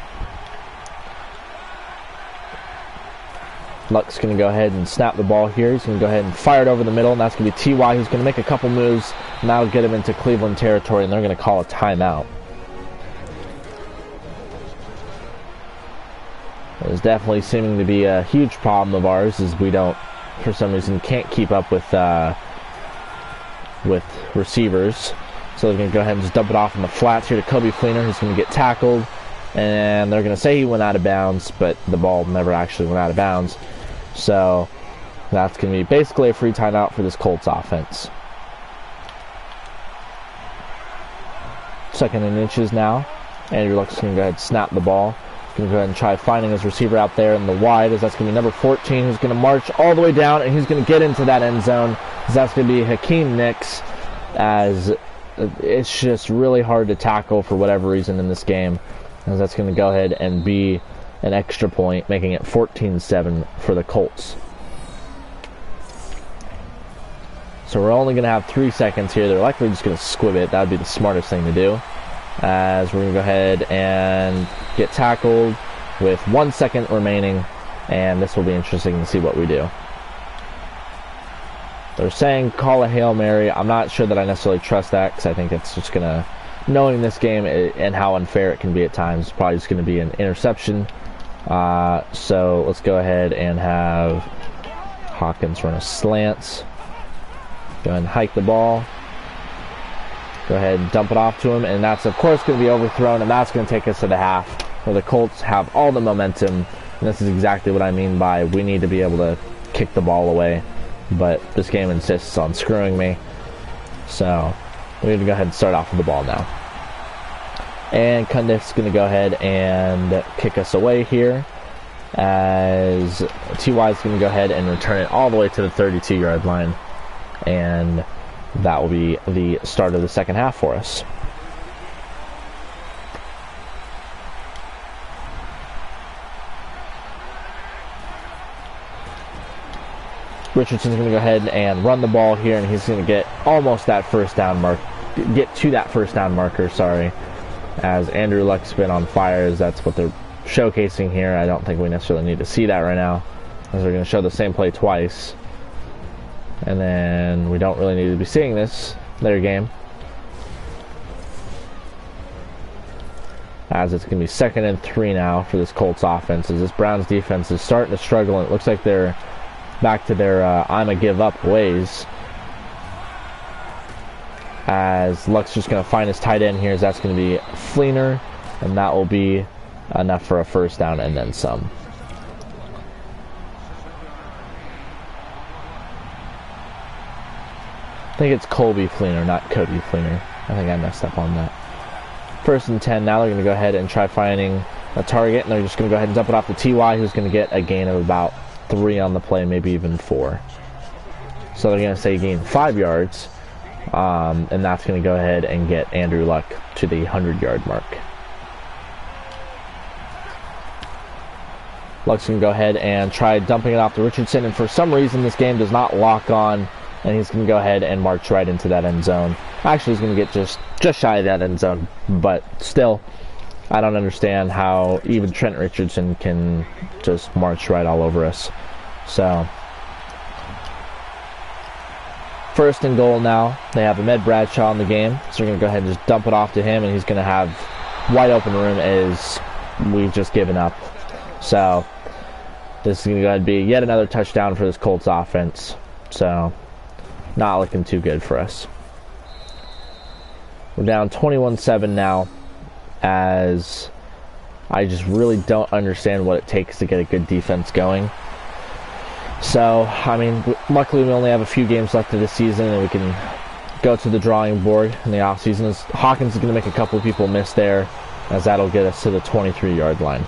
Luck's going to go ahead and snap the ball here. He's going to go ahead and fire it over the middle, and that's going to be T.Y. who's going to make a couple moves, and that'll get him into Cleveland territory, and they're going to call a timeout. It's definitely seeming to be a huge problem of ours, as we don't, for some reason, can't keep up with receivers. So they're going to go ahead and just dump it off in the flats here to Kobe Fleener, who's going to get tackled, and they're going to say he went out of bounds, but the ball never actually went out of bounds. So that's going to be basically a free timeout for this Colts offense. 2nd and inches now. Andrew Luck's going to go ahead and snap the ball. He's going to go ahead and try finding his receiver out there in the wide, as that's going to be number 14, who's going to march all the way down, and he's going to get into that end zone. As that's going to be Hakeem Nicks, as it's just really hard to tackle for whatever reason in this game. As that's going to go ahead and be an extra point, making it 14-7 for the Colts. So we're only going to have 3 seconds here. They're likely just going to squib it. That would be the smartest thing to do. As we're going to go ahead and get tackled with 1 second remaining, and this will be interesting to see what we do. They're saying call a Hail Mary. I'm not sure that I necessarily trust that, because I think it's just going to, knowing this game and how unfair it can be at times, probably just going to be an interception. So let's go ahead and have Hawkins run a slants. Go ahead and hike the ball. Go ahead and dump it off to him, and that's of course going to be overthrown, and that's going to take us to the half, where the Colts have all the momentum. And this is exactly what I mean by we need to be able to kick the ball away, but this game insists on screwing me. So we need to go ahead and start off with the ball now. And Cundiff's going to go ahead and kick us away here, as T.Y. is going to go ahead and return it all the way to the 32-yard line. And that will be the start of the second half for us. Richardson's going to go ahead and run the ball here, and he's going to get almost that first down mark, get to that first down marker, sorry, as Andrew Luck's been on fire, as that's what they're showcasing here. I don't think we necessarily need to see that right now, as they're going to show the same play twice. And then we don't really need to be seeing this later game, as it's going to be 2nd and 3 now for this Colts offense, as this Browns defense is starting to struggle, and it looks like they're back to their I'm a give up ways, as Luck's just going to find his tight end here, as that's going to be Fleener, and that will be enough for a first down and then some. I think it's Colby Fleener, not Cody Fleener. I think I messed up on that. 1st and 10. Now they're going to go ahead and try finding a target, and they're just going to go ahead and dump it off to T.Y., who's going to get a gain of about 3 on the play, maybe even 4. So they're going to say gain 5 yards, and that's going to go ahead and get Andrew Luck to the 100-yard mark. Luck's going to go ahead and try dumping it off to Richardson, and for some reason this game does not lock on, and he's going to go ahead and march right into that end zone. Actually, he's going to get just shy of that end zone, but still, I don't understand how even Trent Richardson can just march right all over us. So, 1st and goal now. They have Ahmed Bradshaw in the game, so we're going to go ahead and just dump it off to him, and he's going to have wide open room as we've just given up. So, this is going to go ahead and be yet another touchdown for this Colts offense. So, not looking too good for us. We're down 21-7 now, as I just really don't understand what it takes to get a good defense going. So, I mean, luckily we only have a few games left of the season, and we can go to the drawing board in the offseason. Hawkins is going to make a couple of people miss there, as that'll get us to the 23-yard line.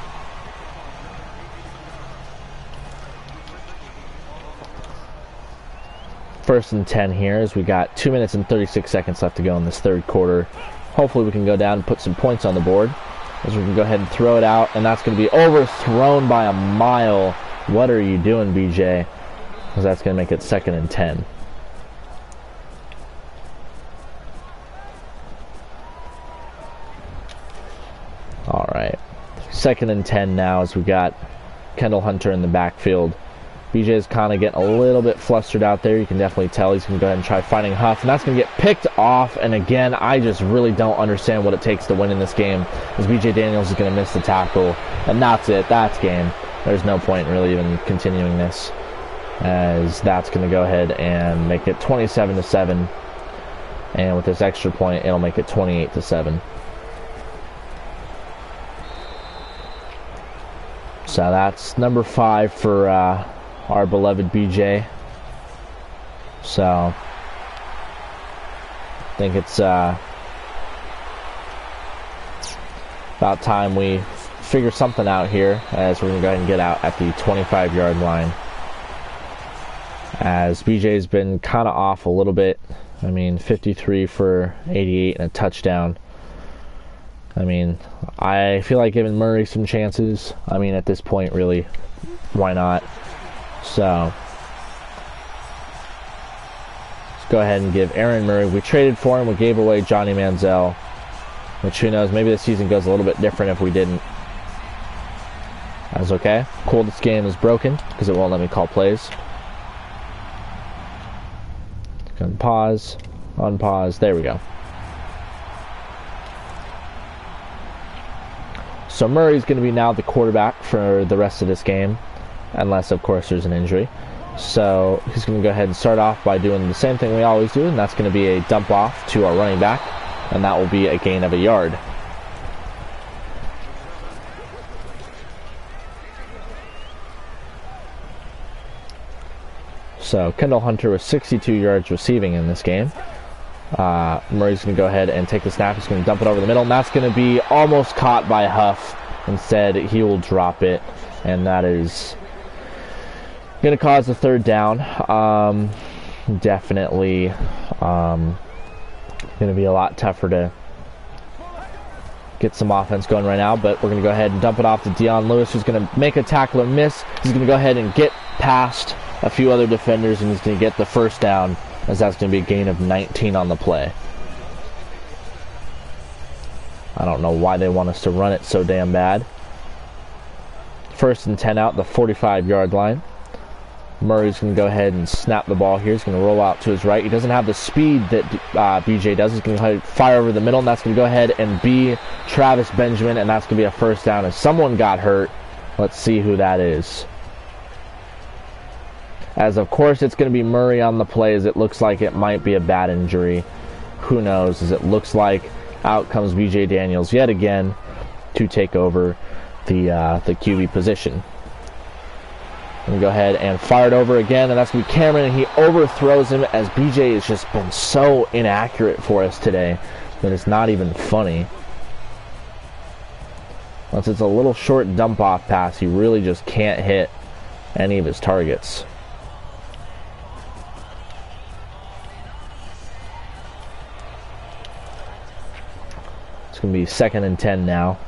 First and 10 here, as we got 2 minutes and 36 seconds left to go in this third quarter. Hopefully we can go down and put some points on the board, as we can go ahead and throw it out, and that's going to be overthrown by a mile. What are you doing, BJ? Because that's going to make it 2nd and 10. All right, 2nd and 10 now, as we got Kendall Hunter in the backfield. BJ is kind of getting a little bit flustered out there. You can definitely tell he's going to go ahead and try finding Huff, and that's going to get picked off. And again, I just really don't understand what it takes to win in this game, as BJ Daniels is going to miss the tackle, and that's it. That's game. There's no point in really even continuing this, as that's going to go ahead and make it 27-7, and with this extra point, it'll make it 28-7. So that's number 5 for our beloved BJ. So I think it's about time we figure something out here, as we're going to go ahead and get out at the 25-yard line, as BJ's been kind of off a little bit. I mean, 53 for 88 and a touchdown. I mean, I feel like giving Murray some chances. I mean, at this point, really, why not? So let's go ahead and give Aaron Murray. We traded for him. We gave away Johnny Manziel, which, who knows, maybe the season goes a little bit different if we didn't. That's okay. Cool, this game is broken because it won't let me call plays. Gonna pause, unpause. There we go. So Murray's going to be now the quarterback for the rest of this game, unless, of course, there's an injury. So he's going to go ahead and start off by doing the same thing we always do, and that's going to be a dump off to our running back, and that will be a gain of a yard. So Kendall Hunter was 62 yards receiving in this game. Murray's going to go ahead and take the snap. He's going to dump it over the middle, and that's going to be almost caught by Huff. Instead, he will drop it, and that is going to cause a 3rd down. Definitely going to be a lot tougher to get some offense going right now, but we're going to go ahead and dump it off to Dion Lewis, who's going to make a tackler miss. He's going to go ahead and get past a few other defenders, and he's going to get the 1st down, as that's going to be a gain of 19 on the play. I don't know why they want us to run it so damn bad. 1st and 10 out, the 45-yard line. Murray's going to go ahead and snap the ball here. He's going to roll out to his right. He doesn't have the speed that BJ does. He's going to fire over the middle, and that's going to go ahead and be Travis Benjamin, and that's going to be a 1st down. As someone got hurt, let's see who that is. As of course it's going to be Murray on the play, as it looks like it might be a bad injury. Who knows, as it looks like out comes BJ Daniels yet again to take over the QB position. I'm going to go ahead and fire it over again, and that's going to be Cameron, and he overthrows him, as BJ has just been so inaccurate for us today that it's not even funny. Once it's a little short dump-off pass, he really just can't hit any of his targets. It's going to be 2nd and 10 now.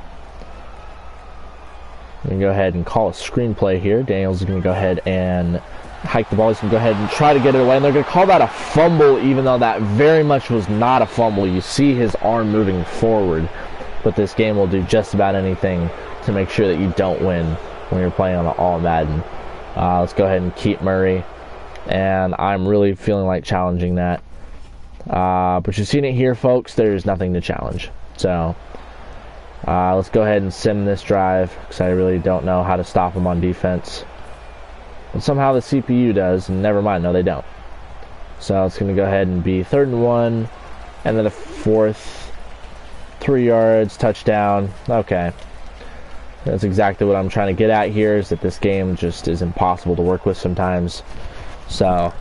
We're going to go ahead and call a screenplay here. Daniels is going to go ahead and hike the ball. He's going to go ahead and try to get it away. And they're going to call that a fumble, even though that very much was not a fumble. You see his arm moving forward. But this game will do just about anything to make sure that you don't win when you're playing on an all Madden. Let's go ahead and keep Murray. And I'm really feeling like challenging that. But you've seen it here, folks. There's nothing to challenge. So let's go ahead and sim this drive, because I really don't know how to stop them on defense. But somehow the CPU does, and never mind, no they don't. So it's going to go ahead and be 3rd and 1, and then a 4th, 3 yards, touchdown. Okay. That's exactly what I'm trying to get at here, is that this game just is impossible to work with sometimes. So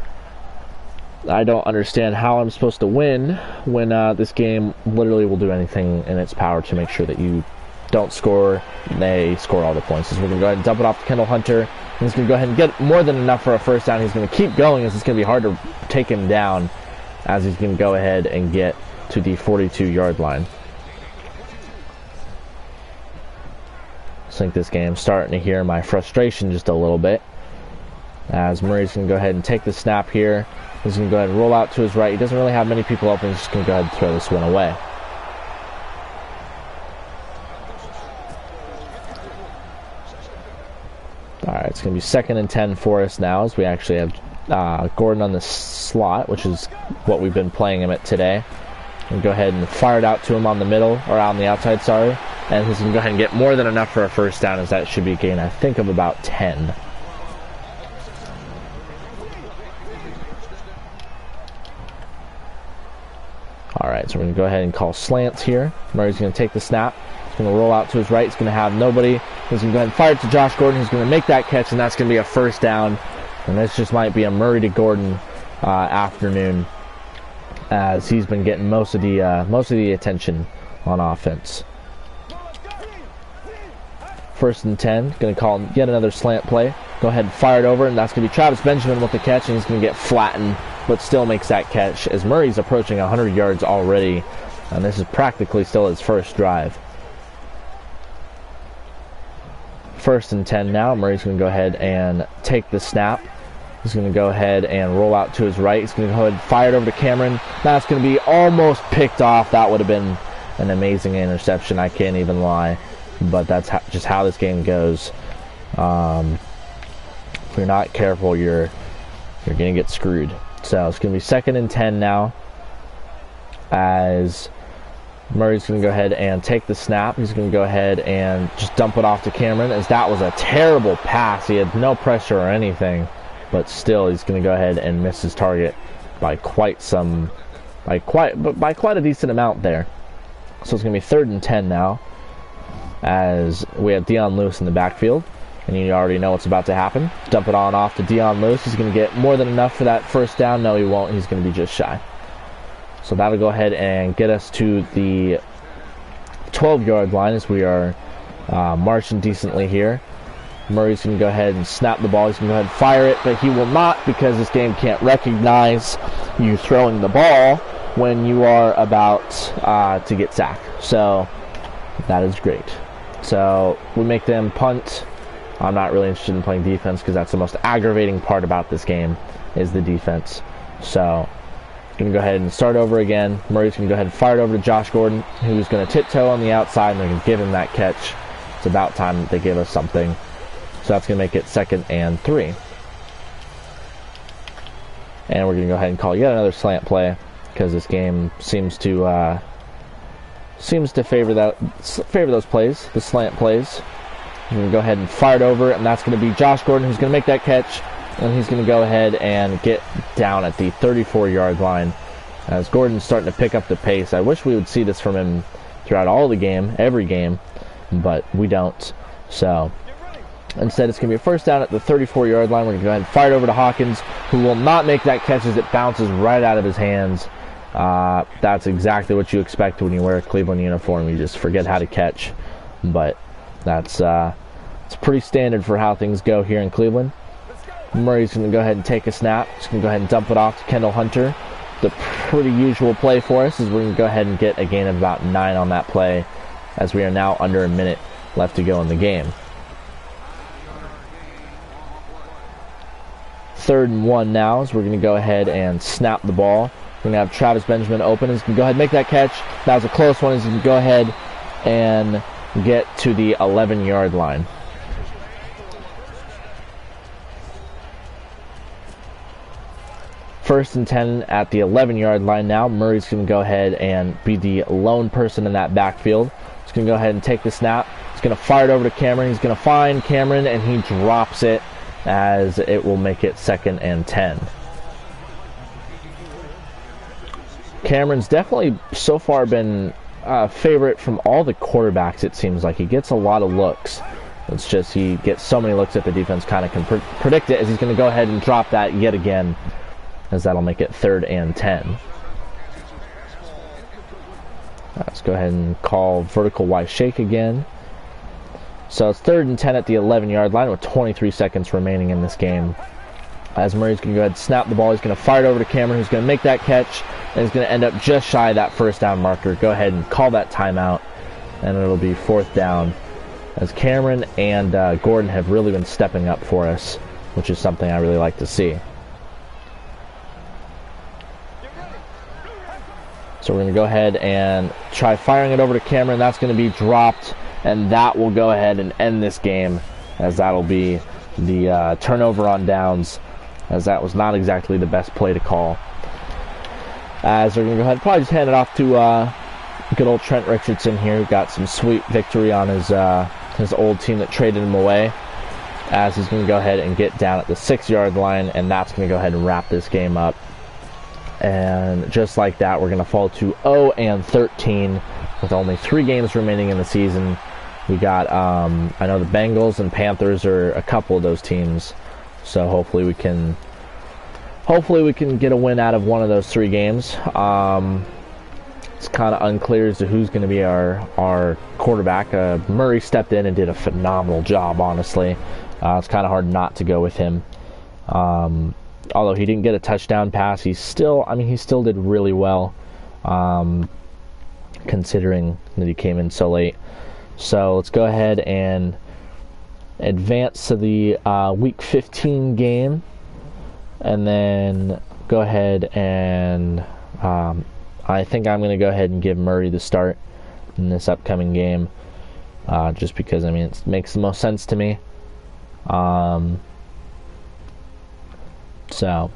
I don't understand how I'm supposed to win when this game literally will do anything in its power to make sure that you don't score. They score all the points. So we're going to go ahead and dump it off to Kendall Hunter. He's going to go ahead and get more than enough for a first down. He's going to keep going as it's going to be hard to take him down as he's going to go ahead and get to the 42-yard line. I think this game's starting to hear my frustration just a little bit. As Murray's going to go ahead and take the snap here. He's going to go ahead and roll out to his right. He doesn't really have many people open. He's just going to go ahead and throw this one away. Alright, it's going to be 2nd and 10 for us now as we actually have Gordon on the slot, which is what we've been playing him at today. And go ahead and fire it out to him on the middle, or on the outside, sorry. And he's going to go ahead and get more than enough for a first down, as that should be a gain, I think, of about 10. Alright, so we're going to go ahead and call slants here. Murray's going to take the snap. He's going to roll out to his right. He's going to have nobody. He's going to go ahead and fire it to Josh Gordon. He's going to make that catch, and that's going to be a first down. And this just might be a Murray to Gordon afternoon, as he's been getting most of the attention on offense. 1st and 10. Going to call yet another slant play. Go ahead and fire it over, and that's going to be Travis Benjamin with the catch, and he's going to get flattened, but still makes that catch as Murray's approaching 100 yards already, and this is practically still his first drive. 1st and 10 now. Murray's going to go ahead and take the snap. He's going to go ahead and roll out to his right. He's going to go ahead and fire it over to Cameron. That's going to be almost picked off. That would have been an amazing interception. I can't even lie, but that's just how this game goes. If you're not careful, you're going to get screwed. So it's going to be 2nd and 10 now, as Murray's going to go ahead and take the snap. He's going to go ahead and just dump it off to Cameron, as that was a terrible pass. He had no pressure or anything, but still he's going to go ahead and miss his target by quite a decent amount there. So it's going to be 3rd and 10 now, as we have Dion Lewis in the backfield. And you already know what's about to happen. Dump it on off to Dion Lewis. He's going to get more than enough for that first down. No, he won't. He's going to be just shy. So that'll go ahead and get us to the 12-yard line, as we are marching decently here. Murray's going to go ahead and snap the ball. He's going to go ahead and fire it, but he will not, because this game can't recognize you throwing the ball when you are about to get sacked. So that is great. So we make them punt. I'm not really interested in playing defense, because that's the most aggravating part about this game, is the defense. So going to go ahead and start over again. Murray's going to go ahead and fire it over to Josh Gordon, who's going to tiptoe on the outside, and they're going to give him that catch. It's about time that they give us something. So that's going to make it 2nd and 3. And we're going to go ahead and call yet another slant play, because this game seems to favor those plays, the slant plays. We're going to go ahead and fire it over, and that's going to be Josh Gordon, who's going to make that catch, and he's going to go ahead and get down at the 34-yard line, as Gordon's starting to pick up the pace. I wish we would see this from him throughout all the game, every game, but we don't. So instead, it's going to be a first down at the 34-yard line. We're going to go ahead and fire it over to Hawkins, who will not make that catch as it bounces right out of his hands. That's exactly what you expect when you wear a Cleveland uniform. You just forget how to catch, but that's it's pretty standard for how things go here in Cleveland. Murray's going to go ahead and take a snap. He's going to go ahead and dump it off to Kendall Hunter. The pretty usual play for us is we're going to go ahead and get a gain of about 9 on that play, as we are now under a minute left to go in the game. 3rd and 1 now, as we're going to go ahead and snap the ball. We're going to have Travis Benjamin open. He's going to go ahead and make that catch. That was a close one. He's going to go ahead and get to the 11-yard line. First and 10 at the 11-yard line now. Murray's going to go ahead and be the lone person in that backfield. He's going to go ahead and take the snap. He's going to fire it over to Cameron. He's going to find Cameron, and he drops it, as it will make it 2nd and 10. Cameron's definitely so far been a favorite from all the quarterbacks, it seems like. He gets a lot of looks. It's just he gets so many looks that the defense kind of can predict it, as he's going to go ahead and drop that yet again. as that'll make it 3rd and 10. Let's go ahead and call vertical Y shake again. So it's 3rd and 10 at the 11-yard line with 23 seconds remaining in this game. As Murray's going to go ahead and snap the ball, he's going to fire it over to Cameron, who's going to make that catch, and he's going to end up just shy of that first down marker. Go ahead and call that timeout, and it'll be 4th down, as Cameron and Gordon have really been stepping up for us, which is something I really like to see. So we're going to go ahead and try firing it over to Cameron. That's going to be dropped, and that will go ahead and end this game, as that'll be the turnover on downs, as that was not exactly the best play to call. As they're going to go ahead and probably just hand it off to good old Trent Richardson here, who got some sweet victory on his old team that traded him away, as he's going to go ahead and get down at the 6-yard line, and that's going to go ahead and wrap this game up. And just like that, we're going to fall to 0-13 with only 3 games remaining in the season. We got, I know the Bengals and Panthers are a couple of those teams, so hopefully we can get a win out of one of those 3 games. It's kind of unclear as to who's going to be our quarterback. Murray stepped in and did a phenomenal job, honestly. It's kind of hard not to go with him. Although he didn't get a touchdown pass, he still did really well, considering that he came in so late. So let's go ahead and advance to the Week 15 game, and then go ahead and I think I'm going to go ahead and give Murray the start in this upcoming game, just because, it makes the most sense to me. So,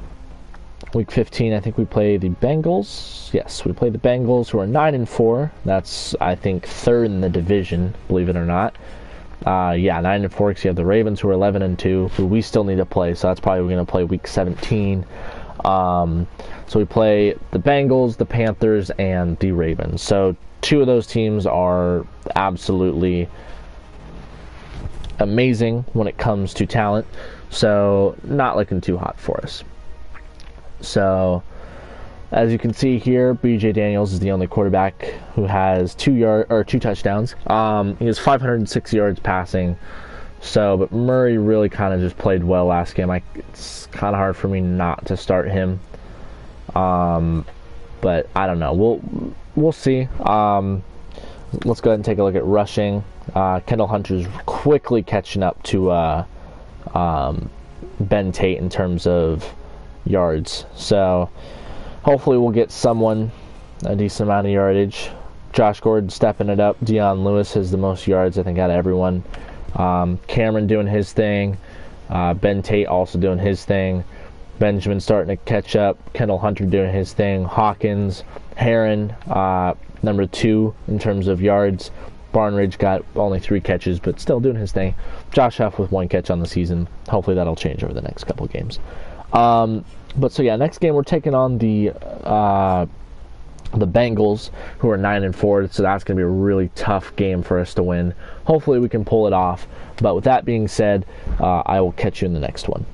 Week 15, I think we play the Bengals. Yes, we play the Bengals, who are 9-4. That's, I think, 3rd in the division, believe it or not. 9-4, because you have the Ravens, who are 11-2, who we still need to play, so that's probably going to play Week 17. So we play the Bengals, the Panthers, and the Ravens. So 2 of those teams are absolutely amazing when it comes to talent, so not looking too hot for us. So as you can see here, BJ Daniels is the only quarterback who has 2 touchdowns. He has 506 yards passing. So, but Murray really kind of just played well last game. It's kind of hard for me not to start him. But I don't know. We'll see. Let's go ahead and take a look at rushing. Kendall Hunter's quickly catching up to Ben Tate in terms of yards. So hopefully we'll get someone a decent amount of yardage. Josh Gordon stepping it up. Dion Lewis has the most yards, I think, out of everyone. Cameron doing his thing. Ben Tate also doing his thing. Benjamin starting to catch up. Kendall Hunter doing his thing. Hawkins, Heron, number 2 in terms of yards. Barnridge got only 3 catches, but still doing his thing. Josh Huff with 1 catch on the season. Hopefully that'll change over the next couple games. But so yeah, next game we're taking on the Bengals, who are 9-4. So that's going to be a really tough game for us to win. Hopefully we can pull it off. But with that being said, I will catch you in the next one.